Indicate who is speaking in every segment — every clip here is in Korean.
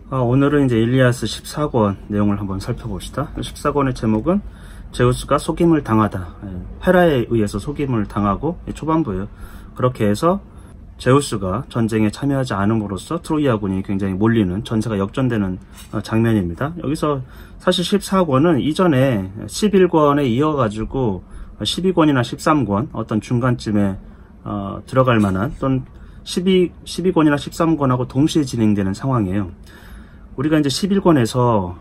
Speaker 1: 오늘은 이제 일리아스 14권 내용을 한번 살펴봅시다. 14권의 제목은 제우스가 속임을 당하다. 헤라에 의해서 속임을 당하고 초반부예요. 그렇게 해서 제우스가 전쟁에 참여하지 않음으로써 트로이아군이 굉장히 몰리는, 전세가 역전되는 장면입니다. 여기서 사실 14권은 이전에 11권에 이어가지고 12권이나 13권 어떤 중간쯤에 들어갈 만한, 또는 12권이나 13권하고 동시에 진행되는 상황이에요. 우리가 이제 11권에서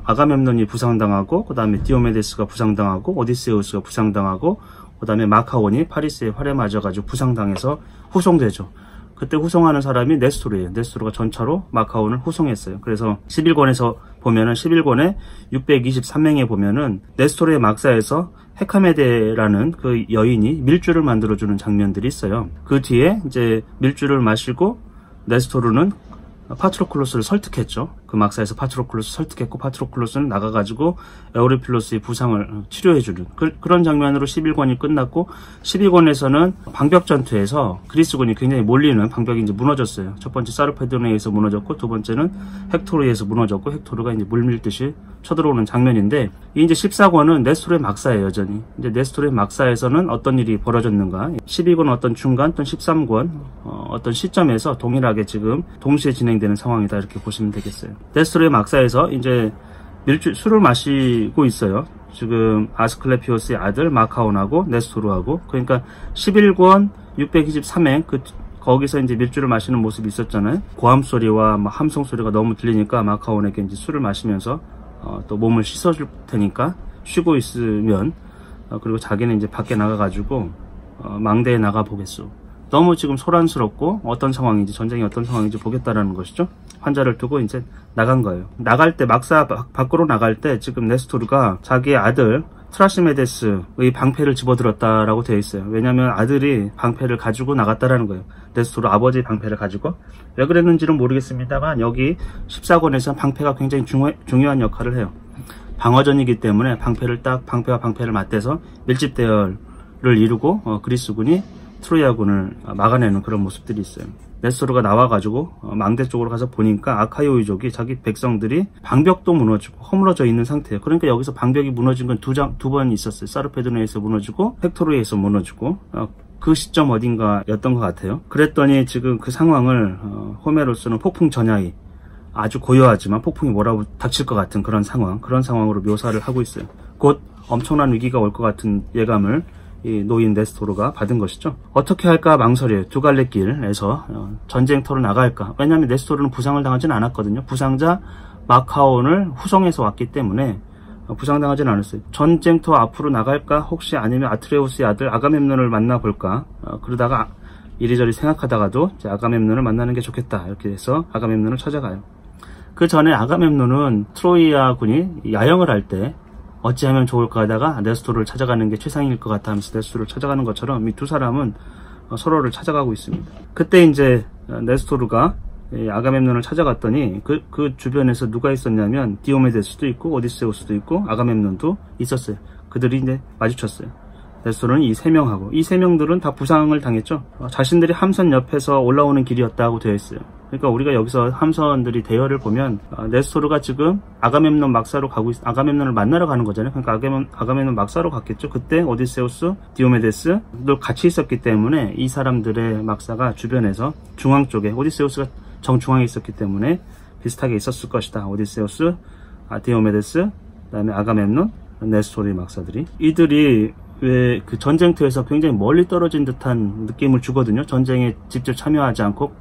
Speaker 1: 아가멤논이 부상당하고, 그 다음에 디오메데스가 부상당하고, 오디세우스가 부상당하고, 그 다음에 마카온이 파리스에 활에 맞아가지고 부상당해서 후송되죠. 그때 후송하는 사람이 네스토르예요. 네스토르가 전차로 마카온을 후송했어요. 그래서 11권에서 보면은, 11권에 623명에 보면은 네스토르의 막사에서 헤카메데라는 그 여인이 밀주를 만들어주는 장면들이 있어요. 그 뒤에 이제 밀주를 마시고 네스토르는 파트로클로스를 설득했죠. 그 막사에서 파트로클로스 설득했고, 파트로클로스는 나가가지고 에오리필로스의 부상을 치료해주는 그런 장면으로 11권이 끝났고, 12권에서는 방벽 전투에서 그리스군이 굉장히 몰리는, 방벽이 이제 무너졌어요. 첫 번째 사르페돈에 의해서 무너졌고, 두 번째는 헥토르에 의해서 무너졌고, 헥토르가 이제 물밀듯이 쳐들어오는 장면인데, 이 이제 14권은 네스토르의 막사예요, 여전히. 이제 네스토르의 막사에서는 어떤 일이 벌어졌는가? 12권 어떤 중간, 또는 13권 어떤 시점에서 동일하게 지금 동시에 진행되는 상황이다, 이렇게 보시면 되겠어요. 네스토르의 막사에서 이제 술을 마시고 있어요. 지금 아스클레피오스의 아들 마카온하고 네스토르하고. 그러니까 11권 623행 거기서 이제 밀주를 마시는 모습이 있었잖아요. 고함 소리와 함성 소리가 너무 들리니까 마카온에게 이제 술을 마시면서 또 몸을 씻어줄 테니까 쉬고 있으면, 그리고 자기는 이제 밖에 나가가지고 망대에 나가 보겠소. 너무 지금 소란스럽고 어떤 상황인지, 전쟁이 어떤 상황인지 보겠다라는 것이죠. 환자를 두고 이제 나간 거예요. 나갈 때, 막사 밖으로 나갈 때 지금 네스토르가 자기의 아들 트라시메데스의 방패를 집어들었다라고 되어 있어요. 왜냐하면 아들이 방패를 가지고 나갔다라는 거예요. 네스토르 아버지의 방패를 가지고. 왜 그랬는지는 모르겠습니다만, 여기 14권에서는 방패가 굉장히 중요한 역할을 해요. 방어전이기 때문에 방패와 방패를 맞대서 밀집 대열을 이루고 그리스군이 트로이아군을 막아내는 그런 모습들이 있어요. 네스토르가 나와가지고 망대 쪽으로 가서 보니까 아카이오이족이 자기 백성들이 방벽도 무너지고 허물어져 있는 상태예요. 그러니까 여기서 방벽이 무너진 건 두 번 있었어요. 사르페도네에서 무너지고 헥토르에서 무너지고, 그 시점 어딘가였던 것 같아요. 그랬더니 지금 그 상황을 호메로스는 폭풍 전야에 아주 고요하지만 폭풍이 몰아닥칠 것 같은 그런 상황으로 묘사를 하고 있어요. 곧 엄청난 위기가 올 것 같은 예감을 이 노인 네스토르가 받은 것이죠. 어떻게 할까 망설여요. 두 갈래 길에서 전쟁터로 나갈까. 왜냐하면 네스토르는 부상을 당하지는 않았거든요. 부상자 마카온을 후송해서 왔기 때문에 부상당하지는 않았어요. 전쟁터 앞으로 나갈까, 혹시 아니면 아트레우스의 아들 아가멤논을 만나볼까. 그러다가 이리저리 생각하다가도 이제 아가멤논을 만나는 게 좋겠다, 이렇게 해서 아가멤논을 찾아가요. 그 전에 아가멤논은 트로이아 군이 야영을 할 때 어찌하면 좋을까 하다가 네스토르를 찾아가는 게 최상일 것 같아 하면서 네스토르를 찾아가는 것처럼 이 두 사람은 서로를 찾아가고 있습니다. 그때 이제 네스토르가 아가멤논을 찾아갔더니 그 주변에서 누가 있었냐면 디오메데스도 있고 오디세우스도 있고 아가멤논도 있었어요. 그들이 이제 마주쳤어요. 네스토르는 이 세 명하고, 이 세 명들은 다 부상을 당했죠. 자신들이 함선 옆에서 올라오는 길이었다고 되어 있어요. 그러니까 우리가 여기서 함선들이 대열을 보면 네스토르가 지금 아가멤논 막사로 아가멤논을 만나러 가는 거잖아요. 그러니까 아가멤논 막사로 갔겠죠. 그때 오디세우스, 디오메데스도 같이 있었기 때문에 이 사람들의 막사가 주변에서 중앙 쪽에, 오디세우스가 정중앙에 있었기 때문에 비슷하게 있었을 것이다. 오디세우스, 디오메데스, 그다음에 아가멤논, 네스토르의 막사들이, 이들이 왜 그 전쟁터에서 굉장히 멀리 떨어진 듯한 느낌을 주거든요. 전쟁에 직접 참여하지 않고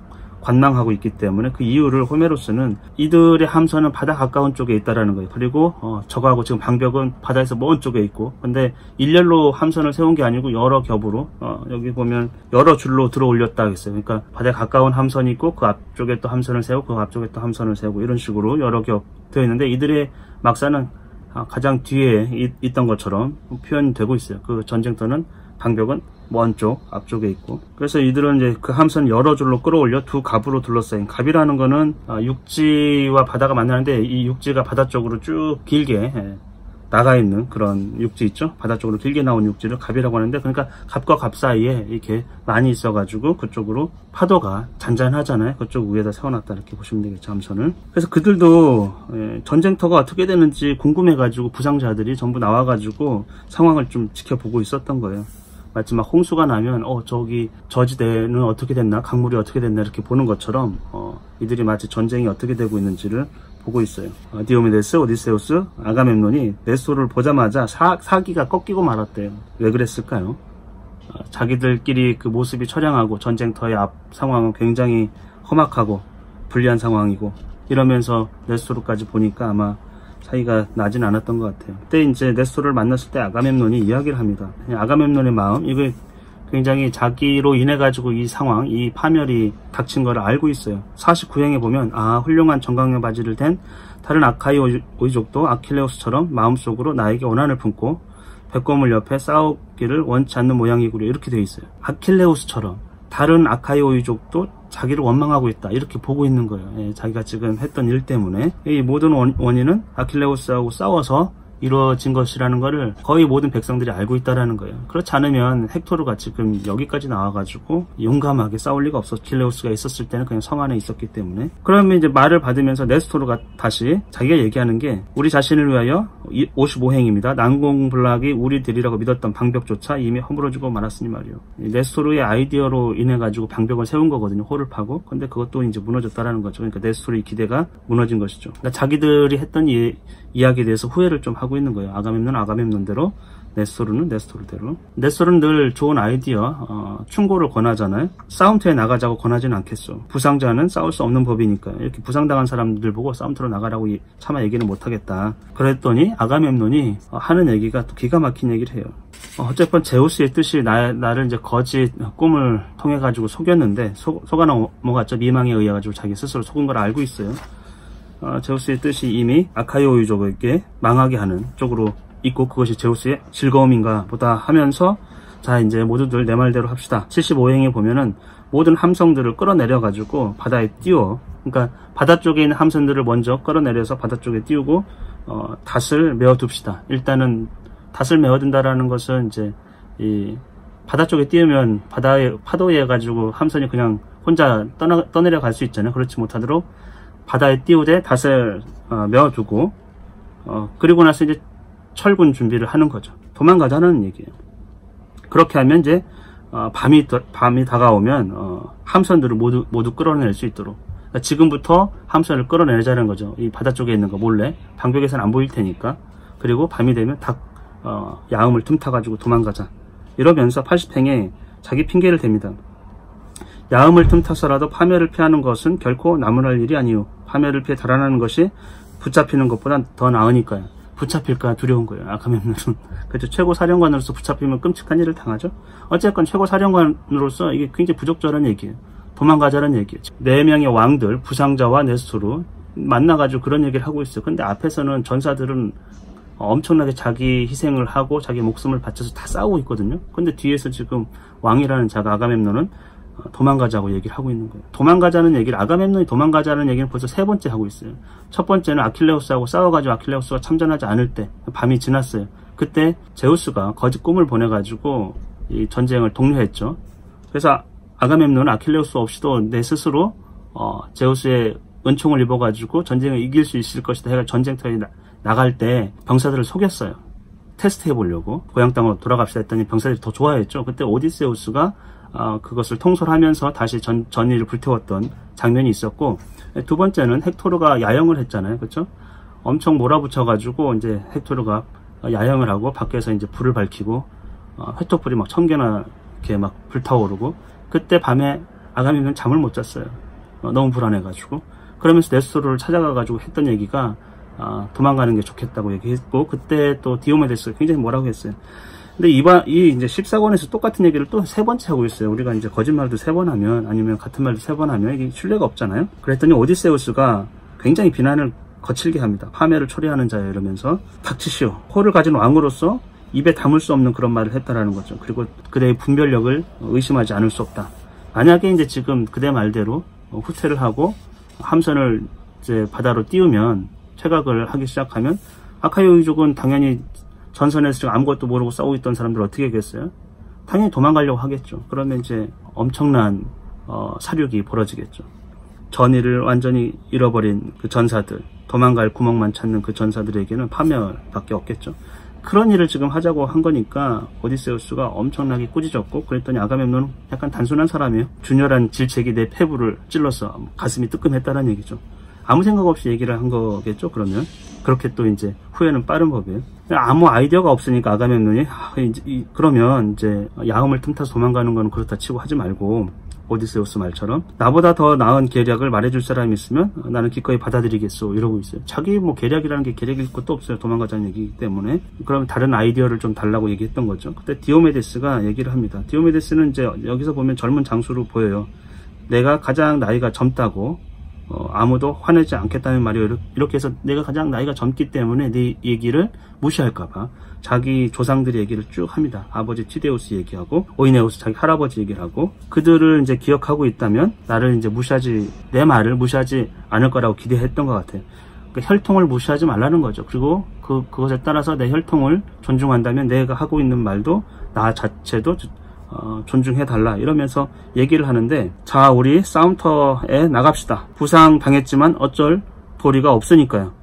Speaker 1: 관망하고 있기 때문에. 그 이유를 호메로스는 이들의 함선은 바다 가까운 쪽에 있다라는 거예요. 그리고 저거하고 지금 방벽은 바다에서 먼 쪽에 있고, 근데 일렬로 함선을 세운 게 아니고 여러 겹으로, 여기 보면 여러 줄로 들어 올렸다 했어요. 그러니까 바다에 가까운 함선이 있고 그 앞쪽에 또 함선을 세우고 그 앞쪽에 또 함선을 세우고, 이런 식으로 여러 겹 되어 있는데, 이들의 막사는 가장 뒤에 있던 것처럼 표현되고 있어요. 그 전쟁터는 방벽은 먼 쪽, 앞쪽에 있고. 그래서 이들은 이제 그 함선 여러 줄로 끌어올려 두 갑으로 둘러싸인, 갑이라는 거는 육지와 바다가 만나는데 이 육지가 바다 쪽으로 쭉 길게 나가 있는 그런 육지 있죠. 바다 쪽으로 길게 나온 육지를 갑이라고 하는데, 그러니까 갑과 갑 사이에 이렇게 많이 있어가지고 그쪽으로 파도가 잔잔하잖아요. 그쪽 위에다 세워놨다 이렇게 보시면 되겠죠, 함선을. 그래서 그들도 전쟁터가 어떻게 되는지 궁금해가지고 부상자들이 전부 나와가지고 상황을 좀 지켜보고 있었던 거예요. 마치 막 홍수가 나면 저기 저지대는 어떻게 됐나, 강물이 어떻게 됐나 이렇게 보는 것처럼 이들이 마치 전쟁이 어떻게 되고 있는지를 보고 있어요. 디오메데스, 오디세우스, 아가멤논이 네스토를 보자마자 사기가 꺾이고 말았대요. 왜 그랬을까요? 자기들끼리 그 모습이 처량하고 전쟁터의 앞 상황은 굉장히 험악하고 불리한 상황이고 이러면서 네스토르까지 보니까 아마 사이가 나진 않았던 것 같아요. 그때 이제 네스토르를 만났을 때 아가멤논이 이야기를 합니다. 아가멤논의 마음, 이거 굉장히 자기로 인해 가지고 이 상황, 이 파멸이 닥친 걸 알고 있어요. 49행에 보면 훌륭한 정강의 바지를 댄 다른 아카이 오이족도 아킬레우스처럼 마음속으로 나에게 원한을 품고 백곰을 옆에 싸우기를 원치 않는 모양이구려, 이렇게 되어 있어요. 아킬레우스처럼 다른 아카이 오이족도 자기를 원망하고 있다, 이렇게 보고 있는 거예요. 자기가 지금 했던 일 때문에. 이 모든 원인은 아킬레우스하고 싸워서 이루어진 것이라는 것을 거의 모든 백성들이 알고 있다라는 거예요. 그렇지 않으면 헥토르가 지금 여기까지 나와가지고 용감하게 싸울 리가 없었어. 아킬레우스가 있었을 때는 그냥 성 안에 있었기 때문에. 그러면 이제 말을 받으면서 네스토르가 다시 자기가 얘기하는 게, 우리 자신을 위하여 55행입니다. 난공불락이 우리들이라고 믿었던 방벽조차 이미 허물어지고 말았으니 말이요. 네스토르의 아이디어로 인해 가지고 방벽을 세운 거거든요. 홀을 파고. 근데 그것도 이제 무너졌다라는 거죠. 그러니까 네스토르의 기대가 무너진 것이죠. 그러니까 자기들이 했던 이야기에 대해서 후회를 좀 하고 있는 거예요. 아가멤논대로, 네스토르는 네스토르대로. 네스토르는 늘 좋은 아이디어, 충고를 권하잖아요. 싸움터에 나가자고 권하지는 않겠어. 부상자는 싸울 수 없는 법이니까. 이렇게 부상당한 사람들 보고 싸움터로 나가라고 차마 얘기는 못하겠다. 그랬더니 아가멤논이 하는 얘기가 또 기가 막힌 얘기를 해요. 어쨌건 제우스의 뜻이 나를 이제 거짓 꿈을 통해 가지고 속였는데 속아 넘어갔죠. 미망에 의해 가지고 자기 스스로 속은 걸 알고 있어요. 제우스의 뜻이 이미 아카이오이족에게 망하게 하는 쪽으로 있고, 그것이 제우스의 즐거움인가 보다 하면서, 자 이제 모두들 내 말대로 합시다. 75행에 보면은 모든 함성들을 끌어내려 가지고 바다에 띄워, 그러니까 바다 쪽에 있는 함선들을 먼저 끌어내려서 바다 쪽에 띄우고 닷을 메어둡시다. 일단은 닷을 메어둔다라는 것은 이제 이 바다 쪽에 띄우면 바다의 파도에 가지고 함선이 그냥 혼자 떠내려 갈 수 있잖아요. 그렇지 못하도록 바다에 띄우되 닷을 메어두고, 그리고 나서 이제 철군 준비를 하는 거죠. 도망가자는 얘기예요. 그렇게 하면 이제 밤이 다가오면 함선들을 모두 끌어낼 수 있도록, 그러니까 지금부터 함선을 끌어내자는 거죠. 이 바다 쪽에 있는 거 몰래, 방벽에서는 안 보일 테니까. 그리고 밤이 되면 야음을 틈타 가지고 도망가자, 이러면서 80행에 자기 핑계를 댑니다. 야음을 틈타서라도 파멸을 피하는 것은 결코 나무랄 일이 아니요, 파멸을 피해 달아나는 것이 붙잡히는 것보다 더 나으니까요. 붙잡힐까 두려운 거예요. 아가멤논은. 그렇죠. 최고 사령관으로서 붙잡히면 끔찍한 일을 당하죠. 어쨌건 최고 사령관으로서 이게 굉장히 부적절한 얘기예요. 도망가자는 얘기예요. 4명의 왕들, 부상자와 네스토르 만나가지고 그런 얘기를 하고 있어요. 근데 앞에서는 전사들은 엄청나게 자기 희생을 하고 자기 목숨을 바쳐서 다 싸우고 있거든요. 근데 뒤에서 지금 왕이라는 자가 아가멤논은 도망가자고 얘기를 하고 있는 거예요. 도망가자는 얘기를, 아가멤논이 도망가자는 얘기는 벌써 3번째 하고 있어요. 첫 번째는 아킬레우스하고 싸워가지고 아킬레우스가 참전하지 않을 때, 밤이 지났어요. 그때 제우스가 거짓 꿈을 보내가지고 이 전쟁을 독려했죠. 그래서 아가멤논은 아킬레우스 없이도 내 스스로 제우스의 은총을 입어가지고 전쟁을 이길 수 있을 것이다 해가 전쟁터에 나갈 때 병사들을 속였어요. 테스트 해보려고. 고향 땅으로 돌아갑시다 했더니 병사들이 더 좋아했죠. 그때 오디세우스가 그것을 통솔하면서 다시 전의를 불태웠던 장면이 있었고, 두 번째는 헥토르가 야영을 했잖아요. 그렇죠? 엄청 몰아붙여가지고 이제 헥토르가 야영을 하고 밖에서 이제 불을 밝히고 회토불이 막 1000개나 이렇게 막 불타오르고, 그때 밤에 아가멤논은 잠을 못 잤어요. 너무 불안해가지고. 그러면서 네스토르를 찾아가가지고 했던 얘기가 도망가는 게 좋겠다고 얘기했고, 그때 또 디오메데스가 굉장히 뭐라고 했어요. 근데 이 이제 14권에서 똑같은 얘기를 또 3번째 하고 있어요. 우리가 이제 거짓말도 3번 하면, 아니면 같은 말도 3번 하면 이게 신뢰가 없잖아요. 그랬더니 오디세우스가 굉장히 비난을 거칠게 합니다. 파멸을 초래하는 자야, 이러면서 닥치시오. 호를 가진 왕으로서 입에 담을 수 없는 그런 말을 했다라는 거죠. 그리고 그대의 분별력을 의심하지 않을 수 없다. 만약에 이제 지금 그대 말대로 후퇴를 하고 함선을 이제 바다로 띄우면, 퇴각을 하기 시작하면 아카이오이족은 당연히 전선에서 지금 아무것도 모르고 싸우고 있던 사람들 어떻게 하겠어요? 당연히 도망가려고 하겠죠. 그러면 이제 엄청난 사륙이 벌어지겠죠. 전의를 완전히 잃어버린 그 전사들, 도망갈 구멍만 찾는 그 전사들에게는 파멸밖에 없겠죠. 그런 일을 지금 하자고 한 거니까 오디세우스가 엄청나게 꾸짖었고, 그랬더니 아가멤논은 약간 단순한 사람이에요. 균열한 질책이 내 폐부를 찔러서 가슴이 뜨끔했다는 얘기죠. 아무 생각 없이 얘기를 한 거겠죠. 그러면 그렇게 또 이제 후회는 빠른 법이에요. 아무 아이디어가 없으니까 아가멤논이 그러면 이제 야음을 틈타서 도망가는 건 그렇다 치고 하지 말고, 오디세우스 말처럼 나보다 더 나은 계략을 말해줄 사람이 있으면 나는 기꺼이 받아들이겠소 이러고 있어요. 자기 뭐 계략이라는 게 계략일 것도 없어요. 도망가자는 얘기이기 때문에. 그럼 다른 아이디어를 좀 달라고 얘기했던 거죠. 그때 디오메데스가 얘기를 합니다. 디오메데스는 이제 여기서 보면 젊은 장수로 보여요. 내가 가장 나이가 젊다고 아무도 화내지 않겠다는 말이에요. 이렇게 해서 내가 가장 나이가 젊기 때문에 네 얘기를 무시할까봐 자기 조상들의 얘기를 쭉 합니다. 아버지 티데우스 얘기하고 오이네우스 자기 할아버지 얘기를 하고, 그들을 이제 기억하고 있다면 나를 이제 내 말을 무시하지 않을 거라고 기대했던 것 같아요. 그 혈통을 무시하지 말라는 거죠. 그리고 그것에 따라서 내 혈통을 존중한다면 내가 하고 있는 말도 나 자체도 존중해달라 이러면서 얘기를 하는데, 자, 우리 싸움터에 나갑시다. 부상 당했지만 어쩔 도리가 없으니까요.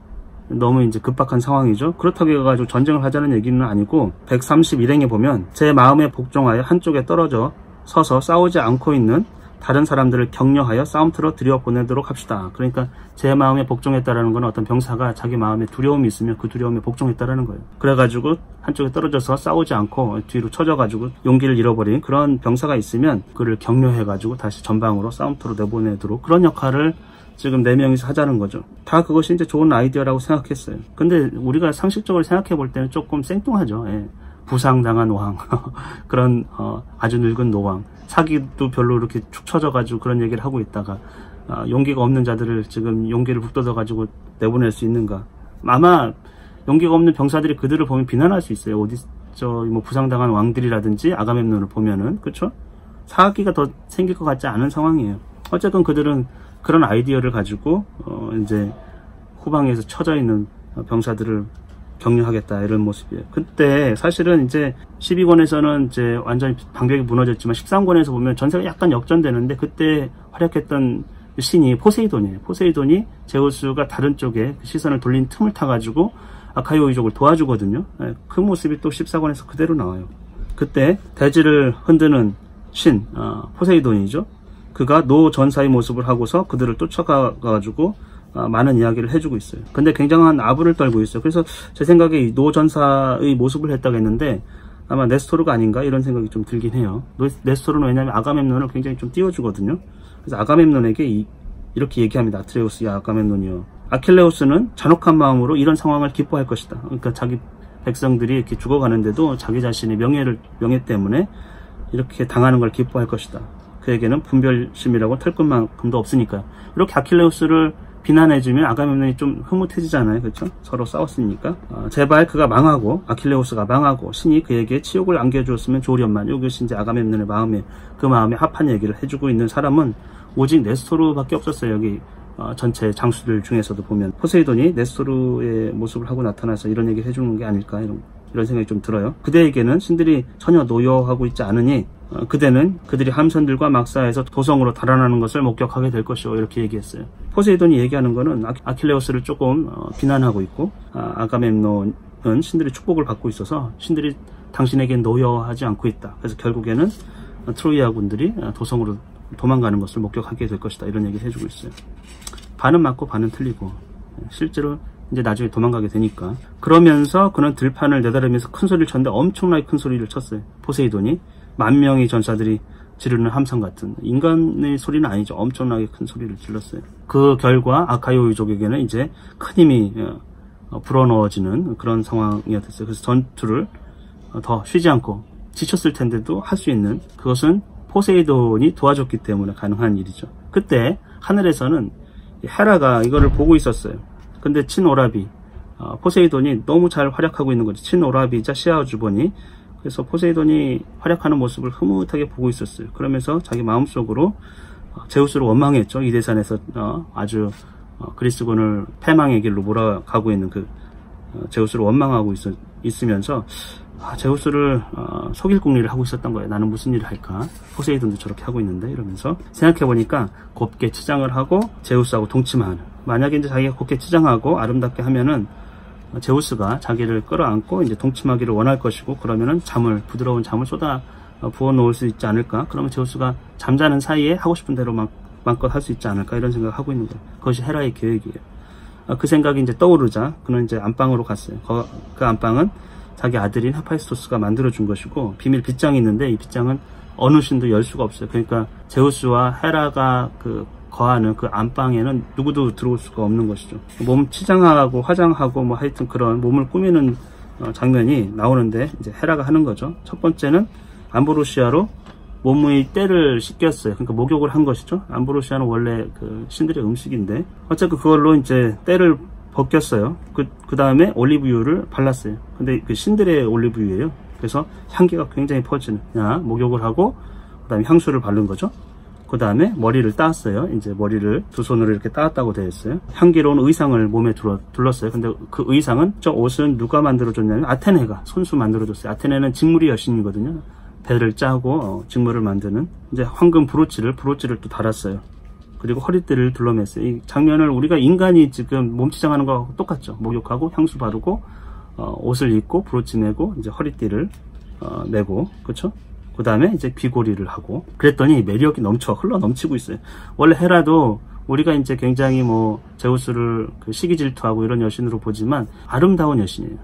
Speaker 1: 너무 이제 급박한 상황이죠. 그렇다고 해가지고 전쟁을 하자는 얘기는 아니고, 131행에 보면 제 마음에 복종하여 한쪽에 떨어져 서서 싸우지 않고 있는 다른 사람들을 격려하여 싸움터로 들여보내도록 합시다. 그러니까 제 마음에 복종했다라는 건 어떤 병사가 자기 마음에 두려움이 있으면 그 두려움에 복종했다라는 거예요. 그래가지고 한쪽에 떨어져서 싸우지 않고 뒤로 쳐져가지고 용기를 잃어버린 그런 병사가 있으면 그를 격려해가지고 다시 전방으로 싸움터로 내보내도록, 그런 역할을 지금 4명이서 하자는 거죠. 다 그것이 이제 좋은 아이디어라고 생각했어요. 근데 우리가 상식적으로 생각해 볼 때는 조금 생뚱하죠. 예. 부상당한 왕, 그런 아주 늙은 노왕, 사기도 별로 이렇게 축 처져가지고 그런 얘기를 하고 있다가 용기가 없는 자들을 지금 용기를 북돋아가지고 내보낼 수 있는가? 아마 용기가 없는 병사들이 그들을 보면 비난할 수 있어요. 뭐 부상당한 왕들이라든지 아가멤논을 보면은, 그렇죠? 사기가 더 생길 것 같지 않은 상황이에요. 어쨌든 그들은 그런 아이디어를 가지고 이제 후방에서 처져 있는 병사들을 격려하겠다 이런 모습이에요. 그때 사실은 이제 12권에서는 이제 완전히 방벽이 무너졌지만 13권에서 보면 전세가 약간 역전되는데, 그때 활약했던 신이 포세이돈이에요. 포세이돈이 제우스가 다른 쪽에 시선을 돌린 틈을 타가지고 아카이오이족을 도와주거든요. 그 모습이 또 14권에서 그대로 나와요. 그때 대지를 흔드는 신 포세이돈이죠. 그가 노 전사의 모습을 하고서 그들을 쫓아가가지고 많은 이야기를 해주고 있어요. 근데 굉장한 아부를 떨고 있어요. 그래서 제 생각에 이 노 전사의 모습을 했다고 했는데 아마 네스토르가 아닌가 이런 생각이 좀 들긴 해요. 네스토르는 왜냐하면 아가멤논을 굉장히 좀 띄워주거든요. 그래서 아가멤논에게 이렇게 얘기합니다. 아트레우스, 야 아가멤논이요, 아킬레우스는 잔혹한 마음으로 이런 상황을 기뻐할 것이다. 그러니까 자기 백성들이 이렇게 죽어가는데도 자기 자신의 명예 때문에 이렇게 당하는 걸 기뻐할 것이다. 그에게는 분별심이라고 털끝만큼도 없으니까요. 이렇게 아킬레우스를 비난해주면 아가멤논이 좀 흐뭇해지잖아요. 그렇죠? 서로 싸웠으니까. 제발 그가 망하고 아킬레우스가 망하고 신이 그에게 치욕을 안겨주었으면 좋으련만. 이것이 이제 아가멤논의 마음에, 그 마음에 합한 얘기를 해주고 있는 사람은 오직 네스토르밖에 없었어요. 여기 전체 장수들 중에서도 보면 포세이돈이 네스토르의 모습을 하고 나타나서 이런 얘기를 해주는 게 아닐까 이런 생각이 좀 들어요. 그대에게는 신들이 전혀 노여하고 있지 않으니 그대는 그들이 함선들과 막사에서 도성으로 달아나는 것을 목격하게 될 것이오, 이렇게 얘기했어요. 포세이돈이 얘기하는 거는 아킬레우스를 조금 비난하고 있고, 아가멤논은 신들의 축복을 받고 있어서 신들이 당신에겐 노여하지 않고 있다. 그래서 결국에는 트로이아군들이 도성으로 도망가는 것을 목격하게 될 것이다, 이런 얘기를 해주고 있어요. 반은 맞고 반은 틀리고, 실제로 이제 나중에 도망가게 되니까. 그러면서 그는 들판을 내다르면서 큰 소리를 쳤는데 엄청나게 큰 소리를 쳤어요. 포세이돈이 10,000명의 전사들이 지르는 함성 같은, 인간의 소리는 아니죠. 엄청나게 큰 소리를 질렀어요. 그 결과 아카이오이족에게는 이제 큰 힘이 불어넣어지는 그런 상황이었어요. 그래서 전투를 더 쉬지 않고 지쳤을 텐데도 할 수 있는, 그것은 포세이돈이 도와줬기 때문에 가능한 일이죠. 그때 하늘에서는 헤라가 이거를 보고 있었어요. 근데 친오라비, 포세이돈이 너무 잘 활약하고 있는 거죠. 친오라비자 시아주본이. 그래서 포세이돈이 활약하는 모습을 흐뭇하게 보고 있었어요. 그러면서 자기 마음속으로 제우스를 원망했죠. 이 대산에서 아주 그리스군을 패망의 길로 몰아가고 있는 그 제우스를 원망하고 있으면서 제우스를 속일 궁리를 하고 있었던 거예요. 나는 무슨 일을 할까? 포세이돈도 저렇게 하고 있는데 이러면서 생각해보니까 곱게 치장을 하고 제우스하고 동침하는, 만약에 이제 자기가 곱게 치장하고 아름답게 하면은 제우스가 자기를 끌어안고 이제 동침하기를 원할 것이고, 그러면은 부드러운 잠을 쏟아 부어 놓을 수 있지 않을까? 그러면 제우스가 잠자는 사이에 하고 싶은 대로 마음껏 할 수 있지 않을까? 이런 생각을 하고 있는 거예요. 그것이 헤라의 계획이에요. 그 생각이 이제 떠오르자 그는 이제 안방으로 갔어요. 그 안방은 자기 아들인 헤파이스토스가 만들어준 것이고, 비밀 빗장이 있는데 이 빗장은 어느 신도 열 수가 없어요. 그러니까 제우스와 헤라가 거하는 그 안방에는 누구도 들어올 수가 없는 것이죠. 몸 치장하고 화장하고 뭐 하여튼 그런 몸을 꾸미는 장면이 나오는데, 이제 헤라가 하는 거죠. 첫 번째는 암브로시아로 몸의 때를 씻겼어요. 그러니까 목욕을 한 것이죠. 암브로시아는 원래 그 신들의 음식인데, 어쨌든 그걸로 이제 때를 벗겼어요. 그 다음에 올리브유를 발랐어요. 근데 그 신들의 올리브유예요. 그래서 향기가 굉장히 퍼지는, 목욕을 하고 그 다음에 향수를 바른 거죠. 그 다음에 머리를 따았어요. 이제 머리를 두 손으로 이렇게 따았다고 되어 있어요. 향기로운 의상을 몸에 둘렀어요. 근데 그 의상은, 저 옷은 누가 만들어줬냐면 아테네가 손수 만들어줬어요. 아테네는 직물이 여신이거든요. 배를 짜고 직물을 만드는, 이제 황금 브로치를 또 달았어요. 그리고 허리띠를 둘러맸어요. 이 장면을 우리가 인간이 지금 몸치장하는 거하고 똑같죠. 목욕하고 향수 바르고 옷을 입고 브로치 매고 이제 허리띠를 매고, 그렇죠? 그 다음에 이제 귀고리를 하고, 그랬더니 매력이 흘러 넘치고 있어요. 원래 헤라도 우리가 이제 굉장히 제우스를 시기 질투하고 이런 여신으로 보지만 아름다운 여신이에요.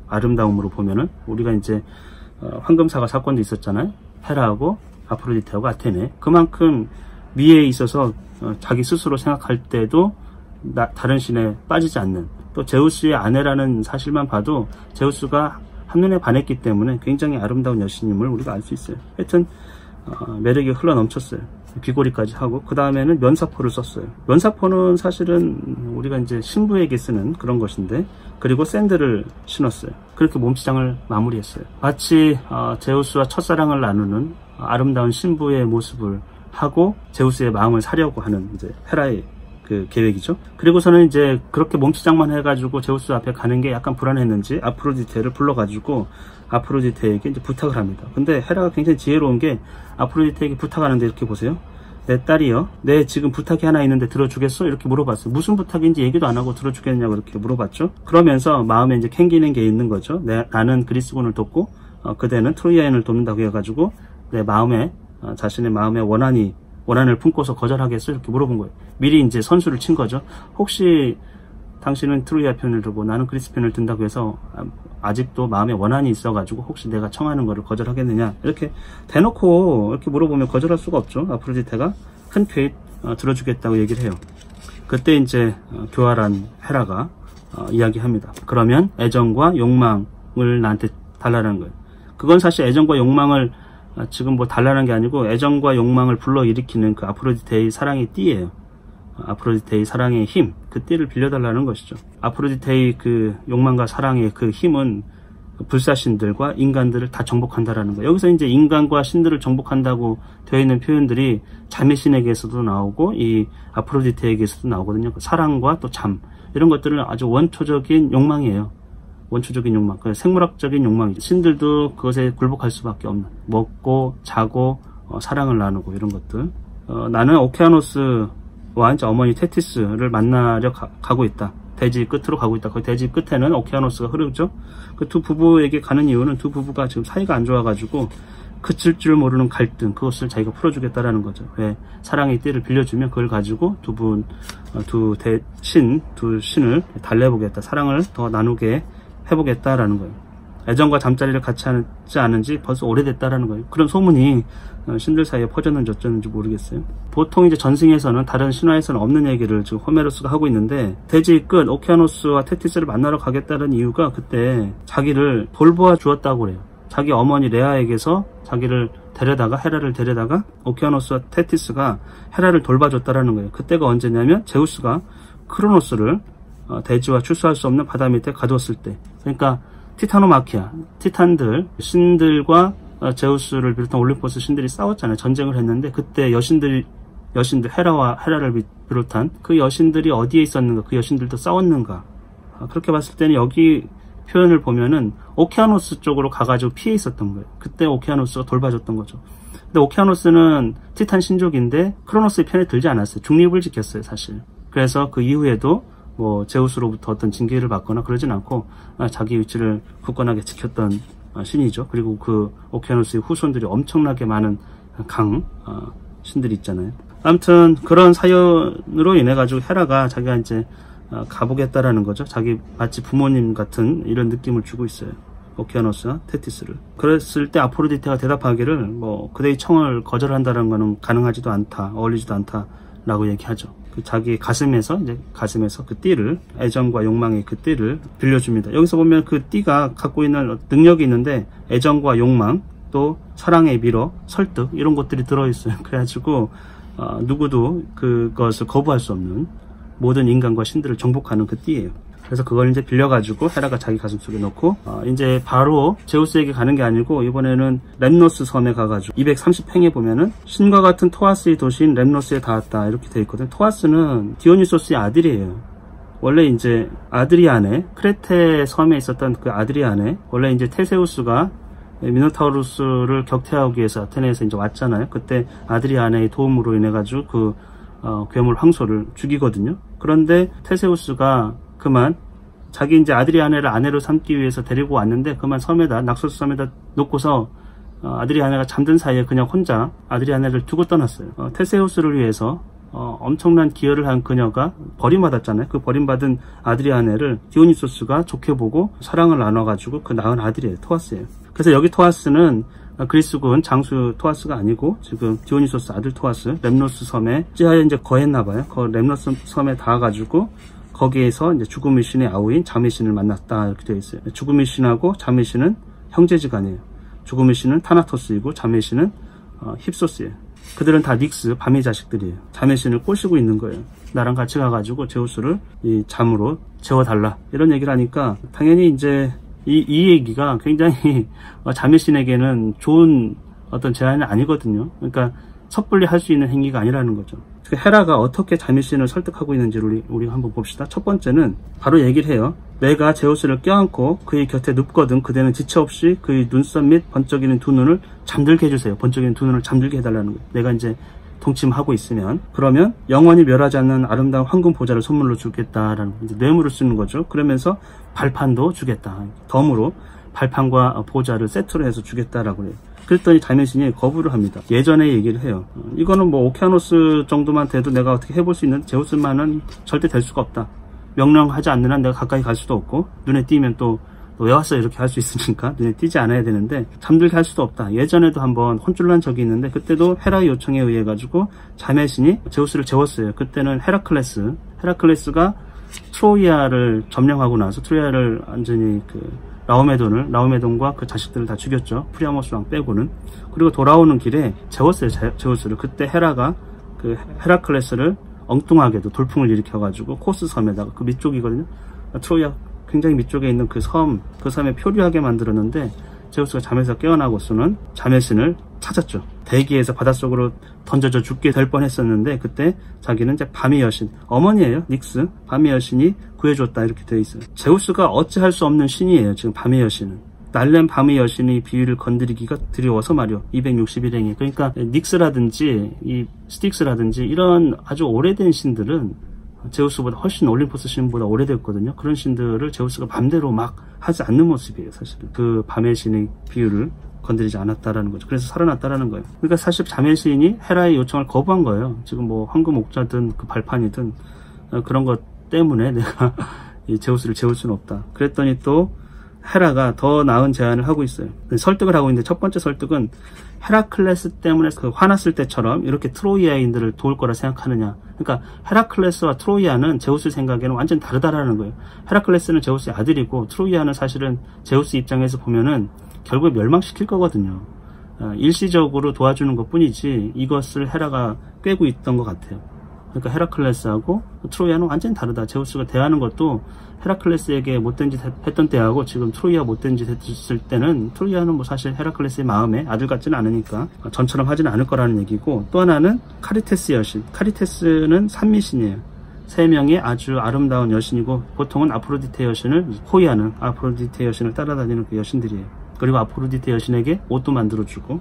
Speaker 1: 아름다움으로 보면은 우리가 이제 황금사과 사건도 있었잖아요. 헤라하고 아프로디테하고 아테네. 그만큼 미에 있어서 자기 스스로 생각할 때도 다른 신에 빠지지 않는, 또 제우스의 아내라는 사실만 봐도 제우스가 한눈에 반했기 때문에 굉장히 아름다운 여신임을 우리가 알 수 있어요. 하여튼 매력이 흘러 넘쳤어요. 귀고리까지 하고, 그 다음에는 면사포를 썼어요. 면사포는 사실은 우리가 이제 신부에게 쓰는 그런 것인데, 그리고 샌들을 신었어요. 그렇게 몸치장을 마무리했어요. 마치 제우스와 첫사랑을 나누는 아름다운 신부의 모습을 하고 제우스의 마음을 사려고 하는 이제 헤라의 그 계획이죠. 그리고서는 이제 그렇게 몸치장만 해가지고 제우스 앞에 가는 게 약간 불안했는지 아프로디테를 불러가지고 아프로디테에게 이제 부탁을 합니다. 근데 헤라가 굉장히 지혜로운 게, 아프로디테에게 부탁하는데 이렇게 보세요. 내 딸이요, 내 지금 부탁이 하나 있는데 들어주겠어? 이렇게 물어봤어요. 무슨 부탁인지 얘기도 안 하고 들어주겠냐고 이렇게 물어봤죠. 그러면서 마음에 이제 캥기는 게 있는 거죠. 나는 그리스군을 돕고 그대는 트로이아인을 돕는다고 해가지고 내 마음에, 자신의 마음에 원한을 품고서 거절하겠어? 이렇게 물어본 거예요. 미리 이제 선수를 친 거죠. 혹시 당신은 트로이아 편을 들고 나는 그리스 편을 든다고 해서 아직도 마음에 원한이 있어가지고 혹시 내가 청하는 거를 거절하겠느냐, 이렇게 대놓고 이렇게 물어보면 거절할 수가 없죠. 아프로디테가 흔쾌히 들어주겠다고 얘기를 해요. 그때 이제 교활한 헤라가 이야기합니다. 그러면 애정과 욕망을 나한테 달라는 거예요. 그건 사실 애정과 욕망을 지금 달라는 게 아니고, 애정과 욕망을 불러일으키는 그 아프로디테의 사랑의 띠예요. 아프로디테의 사랑의 힘, 그 띠를 빌려달라는 것이죠. 아프로디테의 그 욕망과 사랑의 그 힘은 불사신들과 인간들을 다 정복한다라는 거예요. 여기서 이제 인간과 신들을 정복한다고 되어 있는 표현들이 자매신에게서도 나오고 이 아프로디테에게서도 나오거든요. 사랑과 또 잠, 이런 것들은 아주 원초적인 욕망이에요. 원초적인 욕망, 생물학적인 욕망이죠. 신들도 그것에 굴복할 수밖에 없는, 먹고 자고 사랑을 나누고 이런 것들. 나는 오케아노스와 이제 어머니 테티스를 만나려 가고 있다. 대지 끝으로 가고 있다. 그 대지 끝에는 오케아노스가 흐르죠. 그 두 부부에게 가는 이유는 두 부부가 지금 사이가 안 좋아가지고 그칠 줄 모르는 갈등, 그것을 자기가 풀어주겠다라는 거죠. 왜? 사랑의 띠를 빌려주면 그걸 가지고 두 신을 달래보겠다. 사랑을 더 나누게 해보겠다라는 거예요. 애정과 잠자리를 같이 하지 않은 지 벌써 오래됐다라는 거예요. 그런 소문이 신들 사이에 퍼졌는지 어쩌는지 모르겠어요. 보통 이제 전승에서는, 다른 신화에서는 없는 얘기를 지금 호메로스가 하고 있는데, 대지 끝 오케아노스와 테티스를 만나러 가겠다는 이유가 그때 자기를 돌보아 주었다고 그래요. 자기 어머니 레아에게서 자기를 헤라를 데려다가 오케아노스와 테티스가 헤라를 돌봐줬다라는 거예요. 그때가 언제냐면 제우스가 크로노스를 대지와 출소할 수 없는 바다 밑에 가두었을 때, 그러니까 티타노마키아, 티탄들, 신들과 제우스를 비롯한 올림포스 신들이 싸웠잖아요. 전쟁을 했는데, 그때 여신들 헤라를 비롯한 그 여신들이 어디에 있었는가, 그 여신들도 싸웠는가, 그렇게 봤을 때는 여기 표현을 보면은 오케아노스 쪽으로 가가지고 피해 있었던 거예요. 그때 오케아노스가 돌봐줬던 거죠. 근데 오케아노스는 티탄 신족인데 크로노스의 편에 들지 않았어요. 중립을 지켰어요, 사실. 그래서 그 이후에도 뭐 제우스로부터 어떤 징계를 받거나 그러진 않고 자기 위치를 굳건하게 지켰던 신이죠. 그리고 그 오케아노스의 후손들이 엄청나게 많은 신들이 있잖아요. 아무튼 그런 사연으로 인해 가지고 헤라가 자기가 이제 가보겠다라는 거죠. 자기 마치 부모님 같은 이런 느낌을 주고 있어요. 오케아노스와 테티스를. 그랬을 때 아포로디테가 대답하기를 뭐 그대의 청을 거절한다는 거는 가능하지도 않다, 어울리지도 않다라고 얘기하죠. 자기 가슴에서 그 띠를, 애정과 욕망의 그 띠를 빌려줍니다. 여기서 보면 그 띠가 갖고 있는 능력이 있는데 애정과 욕망, 또 사랑의 미러, 설득 이런 것들이 들어있어요. 그래가지고 누구도 그것을 거부할 수 없는 모든 인간과 신들을 정복하는 그 띠예요. 그래서 그걸 이제 빌려가지고 헤라가 자기 가슴속에 넣고 이제 바로 제우스에게 가는 게 아니고 이번에는 렘노스 섬에 가가지고 230행에 보면은 신과 같은 토아스의 도시인 렘노스에 닿았다 이렇게 돼 있거든요. 토아스는 디오니소스의 아들이에요. 원래 이제 아드리아네, 크레테 섬에 있었던 그 아드리아네, 원래 이제 테세우스가 미노타우루스를 격퇴하기 위해서 아테네에서 이제 왔잖아요. 그때 아드리아네의 도움으로 인해 가지고 그 괴물 황소를 죽이거든요. 그런데 테세우스가 그만 자기 이제 아드리아네를 아내로 삼기 위해서 데리고 왔는데 그만 섬에다, 낙소스 섬에다 놓고서 아드리아네가 잠든 사이에 그냥 혼자 아드리아네를 두고 떠났어요. 테세우스를 위해서 엄청난 기여를 한 그녀가 버림받았잖아요. 그 버림받은 아드리아네를 디오니소스가 좋게 보고 사랑을 나눠가지고 그 낳은 아들이에요. 토아스예요. 그래서 여기 토아스는 그리스군 장수 토아스가 아니고 지금 디오니소스 아들 토아스, 렘노스 섬에 찌하에 이제 거했나봐요. 그 렘노스 섬에 닿아가지고 거기에서 이제 죽음의 신의 아우인 자메신을 만났다 이렇게 되어 있어요. 죽음의 신하고 자메신은 형제지간이에요. 죽음의 신은 타나토스이고 자메신은 힙소스예요. 그들은 다 닉스, 밤의 자식들이에요. 자메신을 꼬시고 있는 거예요. 나랑 같이 가가지고 제우스를 이 잠으로 재워달라 이런 얘기를 하니까 당연히 이제 이 얘기가 굉장히 자메신에게는 좋은 어떤 제안이 아니거든요. 그러니까 섣불리 할 수 있는 행위가 아니라는 거죠. 헤라가 어떻게 자메신을 설득하고 있는지를 우리가 한번 봅시다. 첫 번째는 바로 얘기를 해요. 내가 제우스를 껴안고 그의 곁에 눕거든 그대는 지체 없이 그의 눈썹 및 번쩍이는 두 눈을 잠들게 해주세요. 번쩍이는 두 눈을 잠들게 해달라는 거예요. 내가 이제 동침하고 있으면 그러면 영원히 멸하지 않는 아름다운 황금 보좌를 선물로 주겠다라는 이제 뇌물을 쓰는 거죠. 그러면서 발판도 주겠다. 덤으로 발판과 보좌를 세트로 해서 주겠다라고 해요. 그랬더니 자메신이 거부를 합니다. 예전에 얘기를 해요. 이거는 뭐 오케아노스 정도만 돼도 내가 어떻게 해볼 수 있는 제우스만은 절대 될 수가 없다. 명령하지 않는 한 내가 가까이 갈 수도 없고 눈에 띄면 또 왜 왔어 이렇게 할 수 있으니까 눈에 띄지 않아야 되는데 잠들게 할 수도 없다. 예전에도 한번 혼쭐 난 적이 있는데 그때도 헤라의 요청에 의해 가지고 자메신이 제우스를 재웠어요. 그때는 헤라클레스가 트로이아를 점령하고 나서 트로이아를 완전히 라오메돈과 그 자식들을 다 죽였죠. 프리아모스 왕 빼고는. 그리고 돌아오는 길에 재웠어요. 제우스를. 그때 헤라가 그 헤라클레스를 엉뚱하게도 돌풍을 일으켜가지고 코스 섬에다가 그 밑쪽이거든요. 트로이아 굉장히 밑쪽에 있는 그 섬에 표류하게 만들었는데 제우스가 잠에서 깨어나고서는 자메신을 찾았죠. 대기에서 바닷속으로 던져져 죽게 될 뻔했었는데 그때 자기는 이제 밤의 여신, 어머니예요. 닉스, 밤의 여신이 구해줬다 이렇게 되어 있어요. 제우스가 어찌할 수 없는 신이에요. 지금 밤의 여신은. 날렘 밤의 여신의 비위를 건드리기가 두려워서 말이요. 261행이. 그러니까 닉스라든지 이 스틱스라든지 이런 아주 오래된 신들은 제우스보다 훨씬 올림포스 신보다 오래됐거든요. 그런 신들을 제우스가 맘대로 막 하지 않는 모습이에요. 사실은 그 밤의 신의 비유를 건드리지 않았다라는 거죠. 그래서 살아났다라는 거예요. 그러니까 사실 자메신이 헤라의 요청을 거부한 거예요. 지금 뭐 황금 옥자든 그 발판이든 그런 것 때문에 내가 이 제우스를 재울 수는 없다. 그랬더니 또 헤라가 더 나은 제안을 하고 있어요. 설득을 하고 있는데 첫 번째 설득은 헤라클레스 때문에 그 화났을 때처럼 이렇게 트로이아인들을 도울 거라 생각하느냐. 그러니까 헤라클레스와 트로이아는 제우스 생각에는 완전 다르다라는 거예요. 헤라클레스는 제우스의 아들이고 트로이아는 사실은 제우스 입장에서 보면은 결국 멸망시킬 거거든요. 일시적으로 도와주는 것 뿐이지 이것을 헤라가 꿰고 있던 것 같아요. 그러니까 헤라클레스하고 트로이아는 완전히 다르다. 제우스가 대하는 것도 헤라클레스에게 못된 짓 했던 때하고 지금 트로이아 못된 짓 했을 때는 트로이아는 뭐 사실 헤라클레스의 마음에 아들 같지는 않으니까 전처럼 하지는 않을 거라는 얘기고 또 하나는 카리테스 여신. 카리테스는 산미신이에요. 세 명의 아주 아름다운 여신이고, 보통은 아프로디테 여신을 호위하는, 아프로디테 여신을 따라다니는 그 여신들이에요. 그리고 아프로디테 여신에게 옷도 만들어주고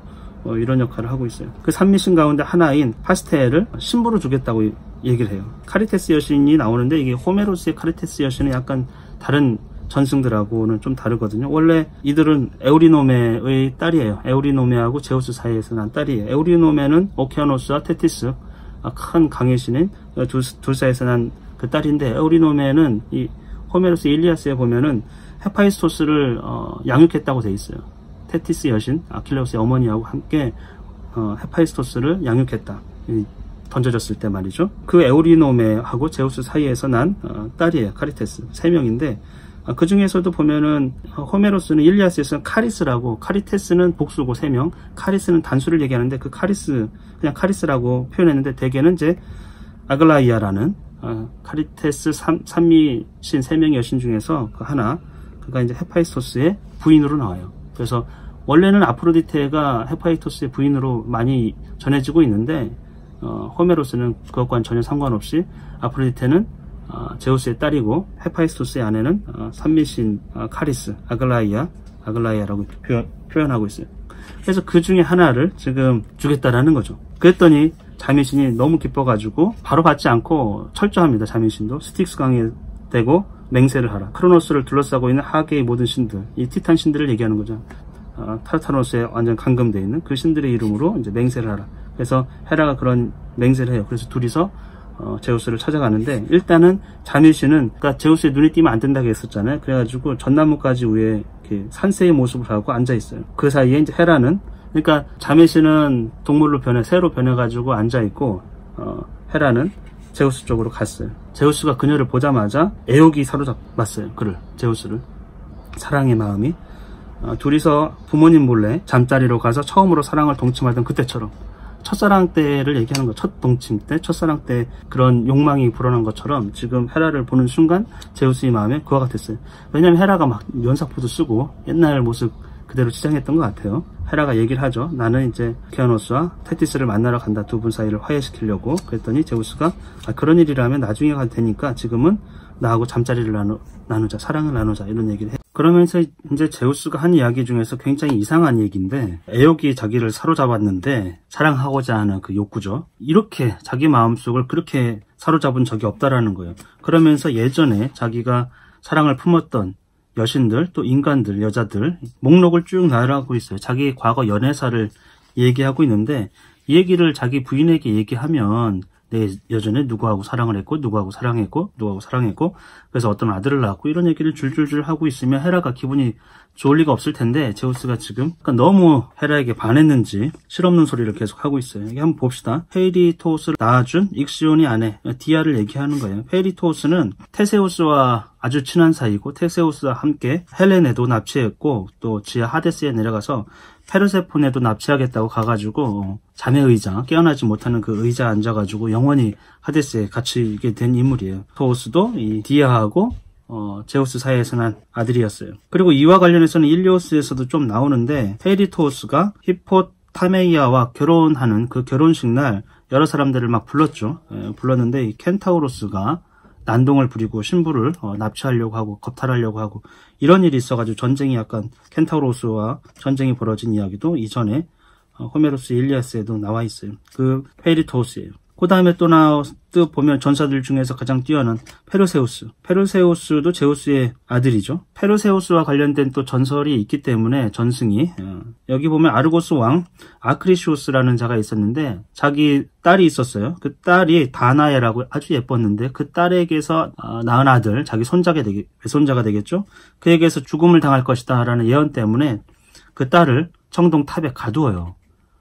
Speaker 1: 이런 역할을 하고 있어요. 그 산미신 가운데 하나인 파스텔을 신부로 주겠다고 얘기를 해요. 카리테스 여신이 나오는데, 이게 호메로스의 카리테스 여신은 약간 다른 전승들하고는 좀 다르거든요. 원래 이들은 에우리노메의 딸이에요. 에우리노메하고 제우스 사이에서 난 딸이에요. 에우리노메는 오케아노스와 테티스, 큰 강의 신인 둘 사이에서 난 그 딸인데, 에우리노메는 이 호메로스 일리아스에 보면은 헤파이스토스를 양육했다고 돼 있어요. 테티스 여신, 아킬레우스의 어머니하고 함께 헤파이스토스를 양육했다. 던져졌을 때 말이죠. 그 에우리노메하고 제우스 사이에서 난 딸이에요. 카리테스. 3명인데, 그 중에서도 보면은 호메로스는 일리아스에서는 카리스라고, 카리테스는 복수고 3명, 카리스는 단수를 얘기하는데, 그 카리스, 그냥 카리스라고 표현했는데, 대개는 이제 아글라이아라는 카리테스 산미신 3명의 여신 중에서 그 하나, 그가 이제 헤파이스토스의 부인으로 나와요. 그래서 원래는 아프로디테가 헤파이스토스의 부인으로 많이 전해지고 있는데, 호메로스는 그것과는 전혀 상관없이 아프로디테는 제우스의 딸이고, 헤파이스토스의 아내는 산미신 카리스, 아글라이아라고 표현하고 있어요. 그래서 그 중에 하나를 지금 주겠다라는 거죠. 그랬더니 자미신이 너무 기뻐가지고 바로 받지 않고 철저합니다. 자미신도 스틱스 강에 대고 맹세를 하라. 크로노스를 둘러싸고 있는 하계의 모든 신들, 이 티탄 신들을 얘기하는 거죠. 타르타노스에 완전 감금되어 있는 그 신들의 이름으로 이제 맹세를 하라. 그래서 헤라가 그런 맹세를 해요. 그래서 둘이서 제우스를 찾아가는데, 일단은 자미신은, 그러니까 제우스의 눈이 띄면 안 된다고 했었잖아요. 그래가지고 전나무까지 위에 이렇게 산새의 모습을 하고 앉아 있어요. 그 사이에 이제 헤라는, 그러니까 자미신은 동물로 새로 변해가지고 앉아 있고, 헤라는 제우스 쪽으로 갔어요. 제우스가 그녀를 보자마자 애욕이 사로잡았어요. 제우스를. 사랑의 마음이. 둘이서 부모님 몰래 잠자리로 가서 처음으로 사랑을 동침하던 그때처럼, 첫사랑 때를 얘기하는 거, 첫 동침 때, 첫사랑 때 그런 욕망이 불어난 것처럼 지금 헤라를 보는 순간 제우스의 마음에 그와 같았어요. 왜냐면 헤라가 막 연사포도 쓰고 옛날 모습 그대로 치장했던 것 같아요. 헤라가 얘기를 하죠. 나는 이제 오케아노스와 테티스를 만나러 간다. 두 분 사이를 화해시키려고. 그랬더니 제우스가 그런 일이라면 나중에 가도 되니까 지금은 나하고 잠자리를 나누자, 사랑을 나누자, 이런 얘기를 해요. 그러면서 이제 제우스가 한 이야기 중에서 굉장히 이상한 얘기인데, 애욕이 자기를 사로잡았는데 사랑하고자 하는 그 욕구죠. 이렇게 자기 마음속을 그렇게 사로잡은 적이 없다라는 거예요. 그러면서 예전에 자기가 사랑을 품었던 여신들, 또 인간들, 여자들 목록을 쭉 나열하고 있어요. 자기 과거 연애사를 얘기하고 있는데, 이 얘기를 자기 부인에게 얘기하면 내 예전에 누구하고 사랑을 했고, 누구하고 사랑했고, 누구하고 사랑했고, 그래서 어떤 아들을 낳았고, 이런 얘기를 줄줄줄 하고 있으면 헤라가 기분이 좋을 리가 없을 텐데, 제우스가 지금 너무 헤라에게 반했는지 실없는 소리를 계속 하고 있어요. 여기 한번 봅시다. 페이리토스를 낳아준 익시온의 아내 디아를 얘기하는 거예요. 페이리토스는 테세우스와 아주 친한 사이고, 테세우스와 함께 헬레네도 납치했고, 또 지하 하데스에 내려가서 페르세폰에도 납치하겠다고 가가지고 잠의 의자, 깨어나지 못하는 그 의자에 앉아가지고 영원히 하데스에 갇히게 된 인물이에요. 토스도 이 디아하고 제우스 사이에서 난 아들이었어요. 그리고 이와 관련해서는 일리오스에서도 좀 나오는데, 페이리토스가 히포타메이아와 결혼하는 그 결혼식 날 여러 사람들을 막 불렀죠. 불렀는데 이 켄타우로스가 난동을 부리고 신부를 납치하려고 하고 겁탈하려고 하고 이런 일이 있어가지고 전쟁이, 약간 켄타우로스와 전쟁이 벌어진 이야기도 이전에 호메로스 일리아스에도 나와 있어요. 그 페이리토스예요. 그 다음에 또 보면 전사들 중에서 가장 뛰어난 페르세우스. 페르세우스도 제우스의 아들이죠. 페르세우스와 관련된 또 전설이 있기 때문에 전승이, 여기 보면 아르고스 왕 아크리시오스라는 자가 있었는데 자기 딸이 있었어요. 그 딸이 다나에라고 아주 예뻤는데, 그 딸에게서 낳은 아들, 자기 외손자가 되겠죠. 그에게서 죽음을 당할 것이다 라는 예언 때문에 그 딸을 청동 탑에 가두어요.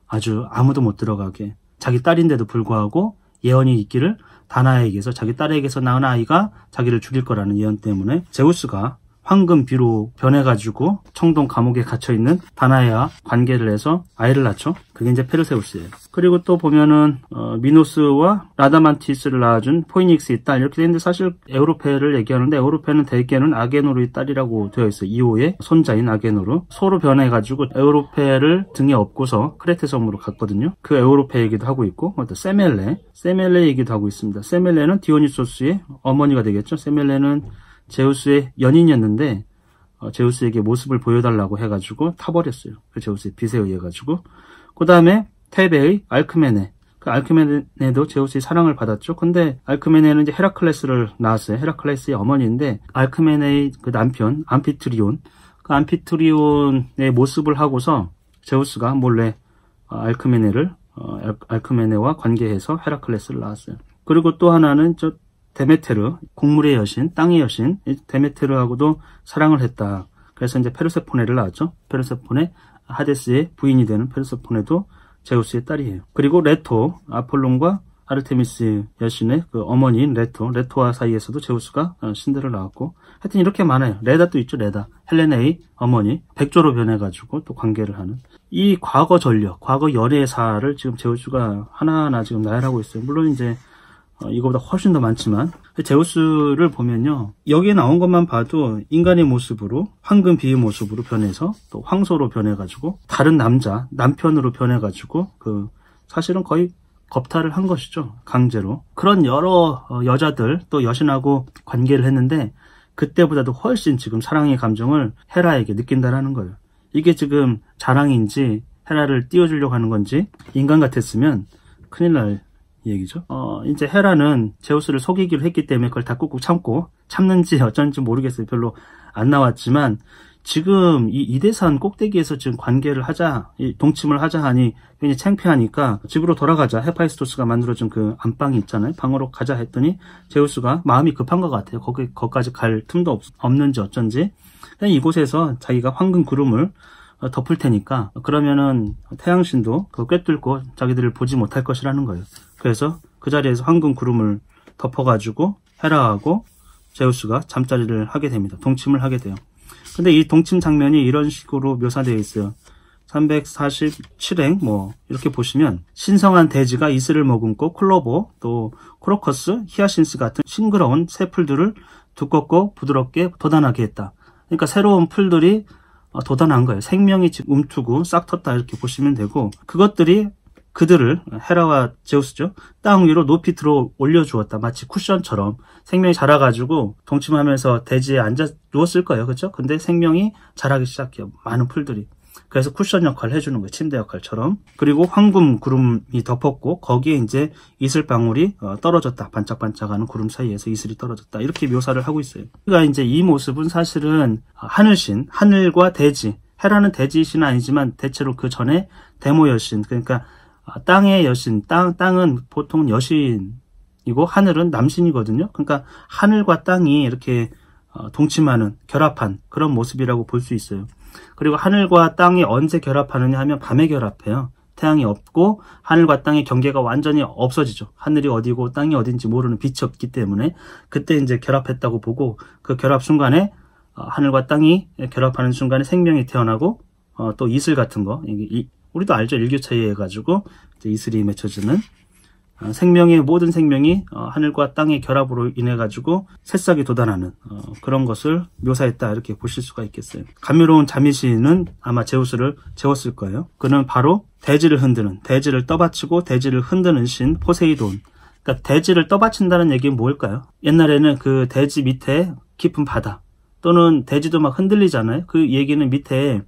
Speaker 1: 아주 아무도 못 들어가게. 자기 딸인데도 불구하고 예언이 있기를, 다나에게서, 자기 딸에게서 낳은 아이가 자기를 죽일 거라는 예언 때문에 제우스가 황금비로 변해가지고 청동 감옥에 갇혀있는 다나해와 관계를 해서 아이를 낳죠. 그게 이제 페르세우스예요. 그리고 또 보면은 미노스와 라다만티스를 낳아준 포이닉스의 딸 이렇게 되는데, 사실 에우로페를 얘기하는데 에우로페는 대개는 아게노르의 딸이라고 되어 있어요. 이오의 손자인 아게노르. 소로 변해가지고 에우로페를 등에 업고서 크레테 섬으로 갔거든요. 그 에우로페 얘기도 하고 있고, 또 세멜레 얘기도 하고 있습니다. 세멜레는 디오니소스의 어머니가 되겠죠. 세멜레는 제우스의 연인이었는데 제우스에게 모습을 보여달라고 해가지고 타버렸어요. 그 제우스의 빚에 의해가지고. 그 다음에 테베의 알크메네. 그 알크메네도 제우스의 사랑을 받았죠. 근데 알크메네는 이제 헤라클레스를 낳았어요. 헤라클레스의 어머니인데 알크메네의 그 남편 암피트리온, 그 암피트리온의 모습을 하고서 제우스가 몰래 알크메네와 관계해서 헤라클레스를 낳았어요. 그리고 또 하나는 데메테르, 곡물의 여신, 땅의 여신, 데메테르하고도 사랑을 했다. 그래서 이제 페르세포네를 낳았죠. 페르세포네, 하데스의 부인이 되는 페르세포네도 제우스의 딸이에요. 그리고 레토, 아폴론과 아르테미스 여신의 그 어머니인 레토와 사이에서도 제우스가 신들을 낳았고, 하여튼 이렇게 많아요. 레다 또 있죠, 레다. 헬레네의 어머니, 백조로 변해가지고 또 관계를 하는. 이 과거 전력, 과거 열애사를 지금 제우스가 하나하나 지금 나열하고 있어요. 물론 이제 이거보다 훨씬 더 많지만, 제우스를 보면요, 여기에 나온 것만 봐도 인간의 모습으로, 황금 비의 모습으로 변해서 또 황소로 변해가지고 다른 남편으로 변해가지고 사실은 거의 겁탈을 한 것이죠. 강제로. 그런 여러 여자들 또 여신하고 관계를 했는데 그때보다도 훨씬 지금 사랑의 감정을 헤라에게 느낀다라는 거예요. 이게 지금 자랑인지 헤라를 띄워주려고 하는 건지, 인간 같았으면 큰일 날 얘기죠. 이제 헤라는 제우스를 속이기로 했기 때문에 그걸 다 꾹꾹 참는지 어쩐지 모르겠어요. 별로 안 나왔지만 지금 이 이대산 꼭대기에서 지금 관계를 하자, 동침을 하자 하니 굉장히 창피하니까 집으로 돌아가자. 헤파이스토스가 만들어준 그 안방이 있잖아요. 방으로 가자 했더니 제우스가 마음이 급한 것 같아요. 거기까지 갈 틈도 없는지 어쩐지 그냥 이곳에서 자기가 황금 구름을 덮을 테니까 그러면은 태양신도 그거 꿰뚫고 자기들을 보지 못할 것이라는 거예요. 그래서 그 자리에서 황금 구름을 덮어가지고 헤라하고 제우스가 잠자리를 하게 됩니다. 동침을 하게 돼요. 근데 이 동침 장면이 이런 식으로 묘사되어 있어요. 347행 이렇게 보시면 신성한 대지가 이슬을 머금고 클로버, 또 크로커스, 히아신스 같은 싱그러운 새 풀들을 두껍고 부드럽게 돋아나게 했다. 그러니까 새로운 풀들이 돋아난 거예요. 생명이 지금 움트고 싹 텄다 이렇게 보시면 되고, 그들을 헤라와 제우스죠, 땅 위로 높이 들어 올려주었다. 마치 쿠션처럼 생명이 자라가지고 동침하면서 대지에 앉아 누웠을 거예요. 그렇죠? 근데 생명이 자라기 시작해요. 많은 풀들이. 그래서 쿠션 역할을 해주는 거예요. 침대 역할처럼. 그리고 황금 구름이 덮었고 거기에 이제 이슬방울이 떨어졌다. 반짝반짝하는 구름 사이에서 이슬이 떨어졌다. 이렇게 묘사를 하고 있어요. 그러니까 이제 이 모습은 사실은 하늘신, 하늘과 대지, 헤라는 대지신은 아니지만 대체로 그 전에 데모 여신, 그러니까 땅의 여신, 땅은 보통 여신이고 하늘은 남신이거든요. 그러니까 하늘과 땅이 이렇게 동침하는, 결합한 그런 모습이라고 볼 수 있어요. 그리고 하늘과 땅이 언제 결합하느냐 하면 밤에 결합해요. 태양이 없고 하늘과 땅의 경계가 완전히 없어지죠. 하늘이 어디고 땅이 어딘지 모르는 빛이 없기 때문에 그때 이제 결합했다고 보고, 그 결합 순간에 하늘과 땅이 결합하는 순간에 생명이 태어나고 또 이슬 같은 거, 우리도 알죠. 일교차이해 가지고 이슬이 맺혀지는 생명의 모든 생명이 하늘과 땅의 결합으로 인해 가지고 새싹이 돋아나는 그런 것을 묘사했다 이렇게 보실 수가 있겠어요. 감미로운 자미신은 아마 제우스를 재웠을 거예요. 그는 바로 대지를 흔드는, 대지를 떠받치고 대지를 흔드는 신 포세이돈. 그러니까 대지를 떠받친다는 얘기는 뭘까요? 옛날에는 그 대지 밑에 깊은 바다 또는 대지도 막 흔들리잖아요. 그 얘기는 밑에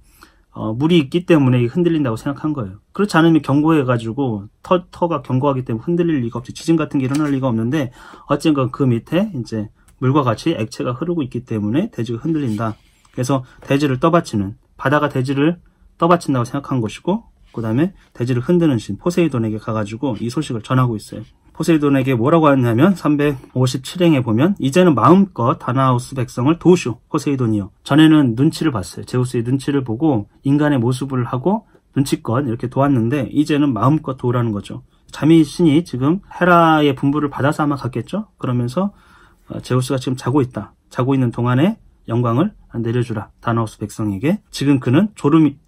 Speaker 1: 물이 있기 때문에 흔들린다고 생각한 거예요. 그렇지 않으면 견고해가지고 터가 견고하기 때문에 흔들릴 리가 없지. 지진 같은 게 일어날 리가 없는데 어쨌든 그 밑에 이제 물과 같이 액체가 흐르고 있기 때문에 대지가 흔들린다. 그래서 대지를 떠받치는, 바다가 대지를 떠받친다고 생각한 것이고, 그 다음에 대지를 흔드는 신 포세이돈에게 가가지고 이 소식을 전하고 있어요. 포세이돈에게 뭐라고 하냐면 357행에 보면 이제는 마음껏 다나우스 백성을 도우시오 포세이돈이요. 전에는 눈치를 봤어요. 제우스의 눈치를 보고 인간의 모습을 하고 눈치껏 이렇게 도왔는데 이제는 마음껏 도우라는 거죠. 자미신이 지금 헤라의 분부를 받아서 아마 갔겠죠. 그러면서 제우스가 지금 자고 있다. 자고 있는 동안에 영광을 내려주라. 다나오스 백성에게. 지금 그는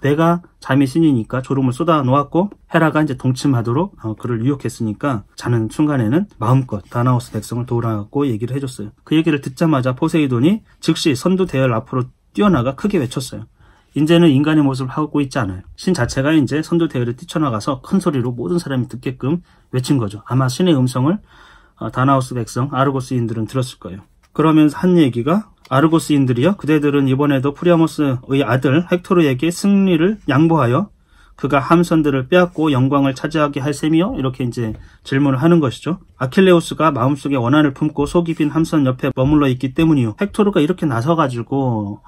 Speaker 1: 내가 잠이 신이니까 졸음을 쏟아 놓았고 헤라가 이제 동침하도록 그를 유혹했으니까 자는 순간에는 마음껏 다나오스 백성을 도우라고 얘기를 해줬어요. 그 얘기를 듣자마자 포세이돈이 즉시 선두 대열 앞으로 뛰어나가 크게 외쳤어요. 이제는 인간의 모습을 하고 있지 않아요. 신 자체가 이제 선두 대열에 뛰쳐나가서 큰 소리로 모든 사람이 듣게끔 외친 거죠. 아마 신의 음성을 다나오스 백성, 아르고스인들은 들었을 거예요. 그러면서 한 얘기가 아르고스인들이요, 그대들은 이번에도 프리아모스의 아들 헥토르에게 승리를 양보하여 그가 함선들을 빼앗고 영광을 차지하게 할 셈이요? 이렇게 이제 질문을 하는 것이죠. 아킬레우스가 마음속에 원한을 품고 속이 빈 함선 옆에 머물러 있기 때문이요. 헥토르가 이렇게 나서가지고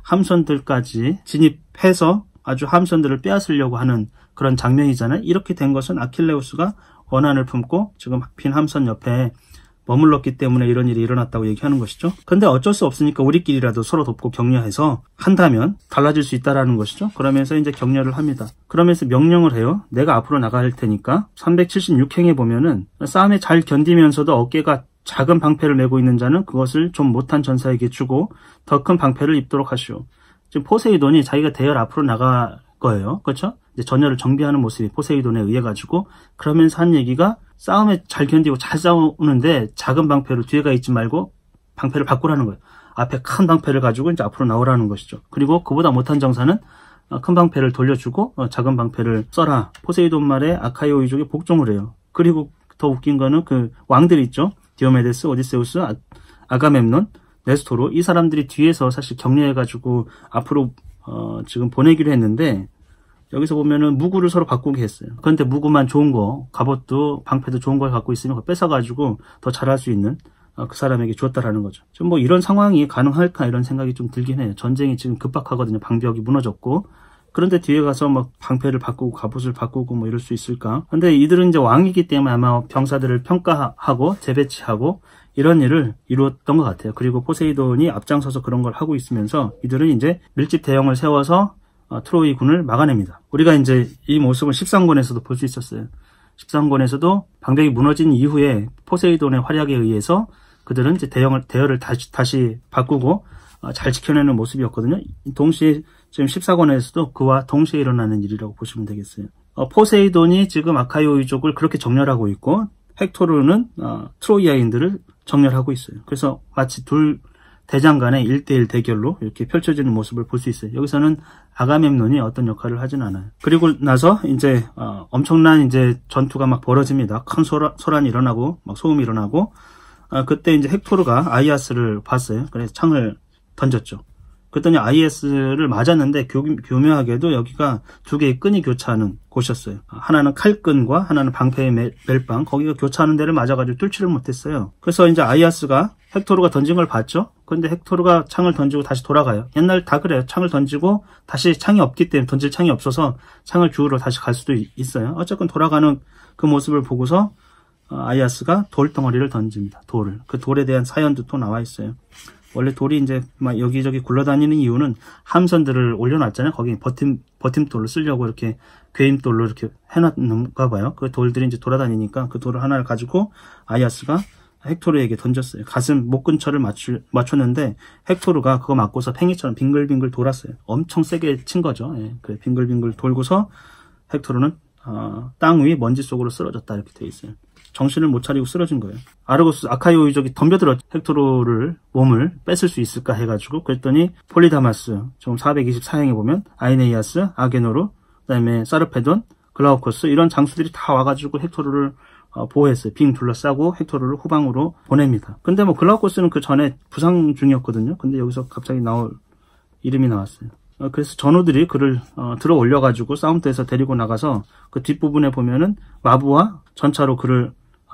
Speaker 1: 함선들까지 진입해서 아주 함선들을 빼앗으려고 하는 그런 장면이잖아요. 이렇게 된 것은 아킬레우스가 원한을 품고 지금 빈 함선 옆에 머물렀기 때문에 이런 일이 일어났다고 얘기하는 것이죠. 근데 어쩔 수 없으니까 우리끼리라도 서로 돕고 격려해서 한다면 달라질 수 있다라는 것이죠. 그러면서 이제 격려를 합니다. 그러면서 명령을 해요. 내가 앞으로 나갈 테니까 376행에 보면은 싸움에 잘 견디면서도 어깨가 작은 방패를 메고 있는 자는 그것을 좀 못한 전사에게 주고 더 큰 방패를 입도록 하시오. 지금 포세이돈이 자기가 대열 앞으로 나갈 거예요. 그렇죠? 이제 전열을 정비하는 모습이 포세이돈에 의해 가지고, 그러면서 한 얘기가 싸움에 잘 견디고 잘 싸우는데 작은 방패로 뒤에가 있지 말고 방패를 바꾸라는 거예요. 앞에 큰 방패를 가지고 이제 앞으로 나오라는 것이죠. 그리고 그보다 못한 정사는 큰 방패를 돌려주고 작은 방패를 써라. 포세이돈 말에 아카이오이족이 복종을 해요. 그리고 더 웃긴 거는 그 왕들 있죠. 디오메데스, 오디세우스, 아가멤논, 네스토르, 이 사람들이 뒤에서 사실 격려해가지고 앞으로 지금 보내기로 했는데, 여기서 보면은 무구를 서로 바꾸게 했어요. 그런데 무구만 좋은 거, 갑옷도 방패도 좋은 걸 갖고 있으면 그거 뺏어가지고 더 잘할 수 있는 그 사람에게 주었다라는 거죠. 좀 뭐 이런 상황이 가능할까 이런 생각이 좀 들긴 해요. 전쟁이 지금 급박하거든요. 방벽이 무너졌고. 그런데 뒤에 가서 막 방패를 바꾸고 갑옷을 바꾸고 뭐 이럴 수 있을까? 근데 이들은 이제 왕이기 때문에 아마 병사들을 평가하고 재배치하고 이런 일을 이루었던 것 같아요. 그리고 포세이돈이 앞장서서 그런 걸 하고 있으면서 이들은 이제 밀집 대형을 세워서 트로이 군을 막아냅니다. 우리가 이제 이 모습을 13권에서도 볼 수 있었어요. 13권에서도 방벽이 무너진 이후에 포세이돈의 활약에 의해서 그들은 이제 대열을 다시 바꾸고 잘 지켜내는 모습이었거든요. 동시에 지금 14권에서도 그와 동시에 일어나는 일이라고 보시면 되겠어요. 포세이돈이 지금 아카이오이족을 그렇게 정렬하고 있고 헥토르는 트로이아인들을 정렬하고 있어요. 그래서 마치 둘 대장 간의 1대1 대결로 이렇게 펼쳐지는 모습을 볼 수 있어요. 여기서는 아가멤논이 어떤 역할을 하진 않아요. 그리고 나서 이제 엄청난 이제 전투가 막 벌어집니다. 큰 소란이 일어나고 막 소음이 일어나고 그때 이제 헥토르가 아이아스를 봤어요. 그래서 창을 던졌죠. 그랬더니 아이아스를 맞았는데 교묘하게도 여기가 두 개의 끈이 교차하는 곳이었어요. 하나는 칼끈과 하나는 방패의 멜빵, 거기가 교차하는 데를 맞아가지고 뚫지를 못했어요. 그래서 이제 아이아스가 헥토르가 던진 걸 봤죠. 그런데 헥토르가 창을 던지고 다시 돌아가요. 옛날 다 그래요. 창을 던지고 다시 창이 없기 때문에, 던질 창이 없어서 창을 주우러 다시 갈 수도 있어요. 어쨌건 돌아가는 그 모습을 보고서 아이아스가 돌덩어리를 던집니다. 돌을. 그 돌에 대한 사연도 또 나와 있어요. 원래 돌이 이제 막 여기저기 굴러다니는 이유는 함선들을 올려놨잖아요. 거기 버팀돌로 쓰려고 이렇게 괴임돌로 이렇게 해놨는가 봐요. 그 돌들이 이제 돌아다니니까 그 돌을 하나를 가지고 아이아스가 헥토르에게 던졌어요. 가슴 목 근처를 맞췄는데 헥토르가 그거 맞고서 팽이처럼 빙글빙글 돌았어요. 엄청 세게 친 거죠. 예, 그래 빙글빙글 돌고서 헥토르는 땅 위 먼지 속으로 쓰러졌다 이렇게 돼 있어요. 정신을 못 차리고 쓰러진 거예요. 아카이오이족이 덤벼들어 헥토르를 몸을 뺏을 수 있을까 해가지고, 그랬더니 폴리다마스 지금 424행에 보면 아이네이아스, 아게노르, 그다음에 사르페돈, 글라우코스 이런 장수들이 다 와가지고 헥토르를 보호했어요. 빙 둘러싸고 헥토르를 후방으로 보냅니다. 근데 뭐 글라우코스는 그 전에 부상 중이었거든요. 근데 여기서 갑자기 이름이 나왔어요. 그래서 전우들이 그를 들어 올려가지고 싸움터에서 데리고 나가서 그 뒷부분에 보면은 마부와 전차로 그를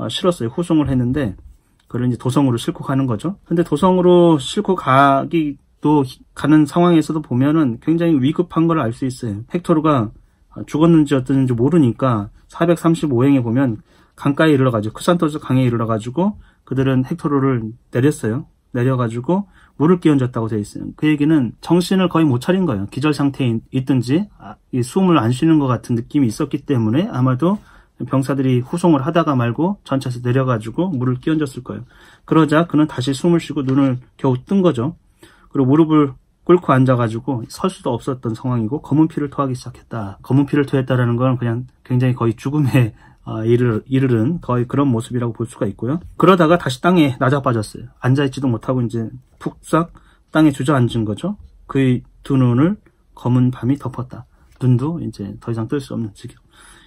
Speaker 1: 실었어요. 후송을 했는데 그를 이제 도성으로 싣고 가는 거죠. 근데 도성으로 싣고 가는 상황에서도 보면은 굉장히 위급한 걸 알 수 있어요. 헥토르가 죽었는지 어땠는지 모르니까 435행에 보면 강가에 이르러가지고 크산토스 강에 이르러가지고 그들은 헥토르를 내려가지고 물을 끼얹었다고 되어 있어요. 그 얘기는 정신을 거의 못 차린 거예요. 기절 상태에 있든지 숨을 안 쉬는 것 같은 느낌이 있었기 때문에 아마도 병사들이 후송을 하다가 말고 전차에서 내려가지고 물을 끼얹었을 거예요. 그러자 그는 다시 숨을 쉬고 눈을 겨우 뜬 거죠. 그리고 무릎을 꿇고 앉아가지고 설 수도 없었던 상황이고 검은 피를 토하기 시작했다. 검은 피를 토했다라는 건 그냥 굉장히 거의 죽음에 이르른 거의 그런 모습이라고 볼 수가 있고요. 그러다가 다시 땅에 낮아빠졌어요. 앉아있지도 못하고 이제 푹싹 땅에 주저앉은 거죠. 그의 두 눈을 검은 밤이 덮었다. 눈도 이제 더 이상 뜰 수 없는 지경.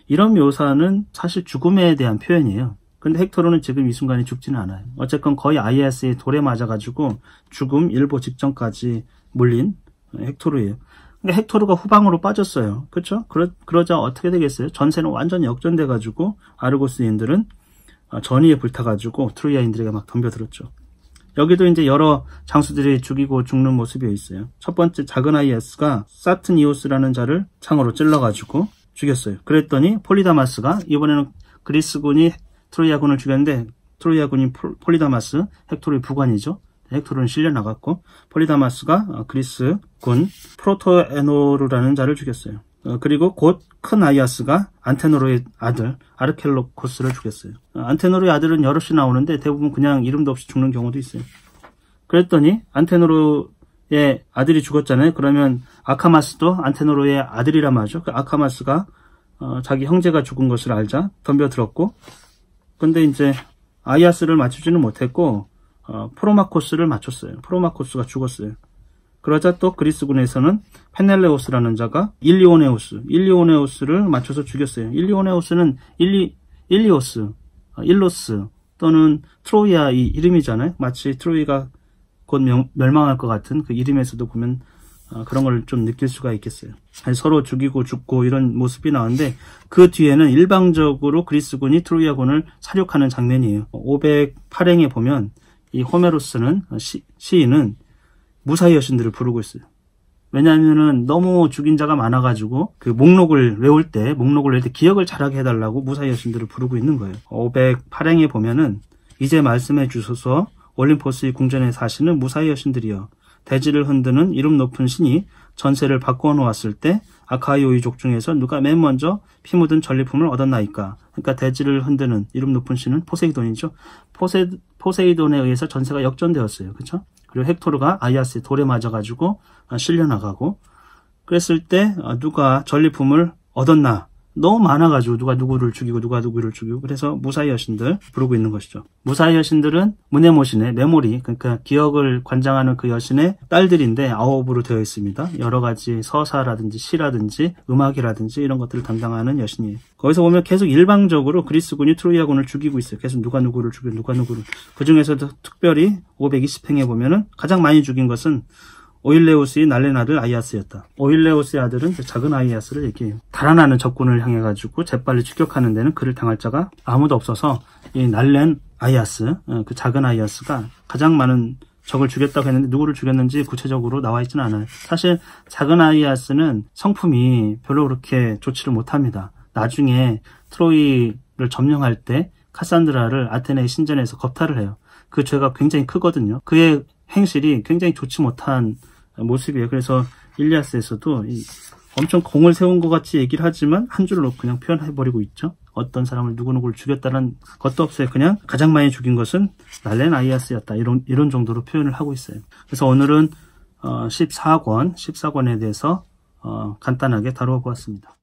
Speaker 1: 이런 묘사는 사실 죽음에 대한 표현이에요. 근데 헥토르는 지금 이 순간에 죽지는 않아요. 어쨌건 거의 아이아스의 돌에 맞아가지고 죽음 일보 직전까지 몰린 헥토르예요. 그러니까 헥토르가 후방으로 빠졌어요. 그렇죠? 그러자 어떻게 되겠어요? 전세는 완전히 역전돼가지고 아르고스인들은 전의에 불타가지고 트로이아인들에게 막 덤벼들었죠. 여기도 이제 여러 장수들이 죽이고 죽는 모습이 있어요. 첫 번째 작은 아이아스가 사트니오스라는 자를 창으로 찔러가지고 죽였어요. 그랬더니 폴리다마스가 이번에는 그리스군이 트로이아군을 죽였는데 트로이아군이 폴리다마스, 헥토르의 부관이죠. 헥토르는 실려나갔고 폴리다마스가 그리스군 프로토에노르라는 자를 죽였어요. 그리고 곧 큰 아이아스가 안테노르의 아들 아르켈로코스를 죽였어요. 안테노르의 아들은 여럿이 나오는데 대부분 그냥 이름도 없이 죽는 경우도 있어요. 그랬더니 안테노르의 아들이 죽었잖아요. 그러면 아카마스도 안테노르의 아들이란 말이죠. 그 아카마스가 자기 형제가 죽은 것을 알자 덤벼들었고, 근데 이제 아이아스를 맞추지는 못했고 프로마코스를 맞췄어요. 프로마코스가 죽었어요. 그러자 또 그리스군에서는 페넬레오스라는 자가 일리오네오스를 맞춰서 죽였어요. 일리오네오스는 일로스 또는 트로이아 이 이름이잖아요. 마치 트로이가 곧 멸망할 것 같은 그 이름에서도 보면 그런 걸 좀 느낄 수가 있겠어요. 서로 죽이고 죽고 이런 모습이 나오는데 그 뒤에는 일방적으로 그리스군이 트로이아군을 사륙하는 장면이에요. 508행에 보면 이 호메로스는 시인은 무사히 여신들을 부르고 있어요. 왜냐하면은 너무 죽인 자가 많아가지고 그 목록을 외울 때 기억을 잘하게 해달라고 무사히 여신들을 부르고 있는 거예요. 508행에 보면은 이제 말씀해 주소서 올림포스의 궁전에 사시는 무사히 여신들이여, 대지를 흔드는 이름 높은 신이 전세를 바꾸어 놓았을 때 아카이오이족 중에서 누가 맨 먼저 피 묻은 전리품을 얻었나이까. 그러니까 대지를 흔드는 이름 높은 신은 포세이돈이죠. 포세이돈에 의해서 전세가 역전되었어요. 그렇죠? 그리고 헥토르가 아이아스의 돌에 맞아가지고 실려나가고, 그랬을 때 누가 전리품을 얻었나, 너무 많아가지고 누가 누구를 죽이고 그래서 무사히 여신들 부르고 있는 것이죠. 무사히 여신들은 무네모신의 메모리, 그러니까 기억을 관장하는 그 여신의 딸들인데 아홉으로 되어 있습니다. 여러 가지 서사라든지 시라든지 음악이라든지 이런 것들을 담당하는 여신이에요. 거기서 보면 계속 일방적으로 그리스군이 트로이아군을 죽이고 있어요. 계속 누가 누구를 죽이고 그 중에서도 특별히 520행에 보면은 가장 많이 죽인 것은 오일레우스의 날렌 아들 아이아스였다. 오일레우스의 아들은 작은 아이아스를 얘기해요. 달아나는 적군을 향해 가지고 재빨리 추격하는 데는 그를 당할 자가 아무도 없어서 이 날렌 아이아스, 그 작은 아이아스가 가장 많은 적을 죽였다고 했는데 누구를 죽였는지 구체적으로 나와 있지는 않아요. 사실 작은 아이아스는 성품이 별로 그렇게 좋지를 못합니다. 나중에 트로이를 점령할 때 카산드라를 아테네의 신전에서 겁탈을 해요. 그 죄가 굉장히 크거든요. 그의 행실이 굉장히 좋지 못한 모습이에요. 그래서 일리아스에서도 엄청 공을 세운 것 같이 얘기를 하지만 한 줄로 그냥 표현해버리고 있죠. 어떤 사람을 누구누구를 죽였다는 것도 없어요. 그냥 가장 많이 죽인 것은 날렌 아이아스였다. 이런 정도로 표현을 하고 있어요. 그래서 오늘은 14권에 대해서 간단하게 다루어 보았습니다.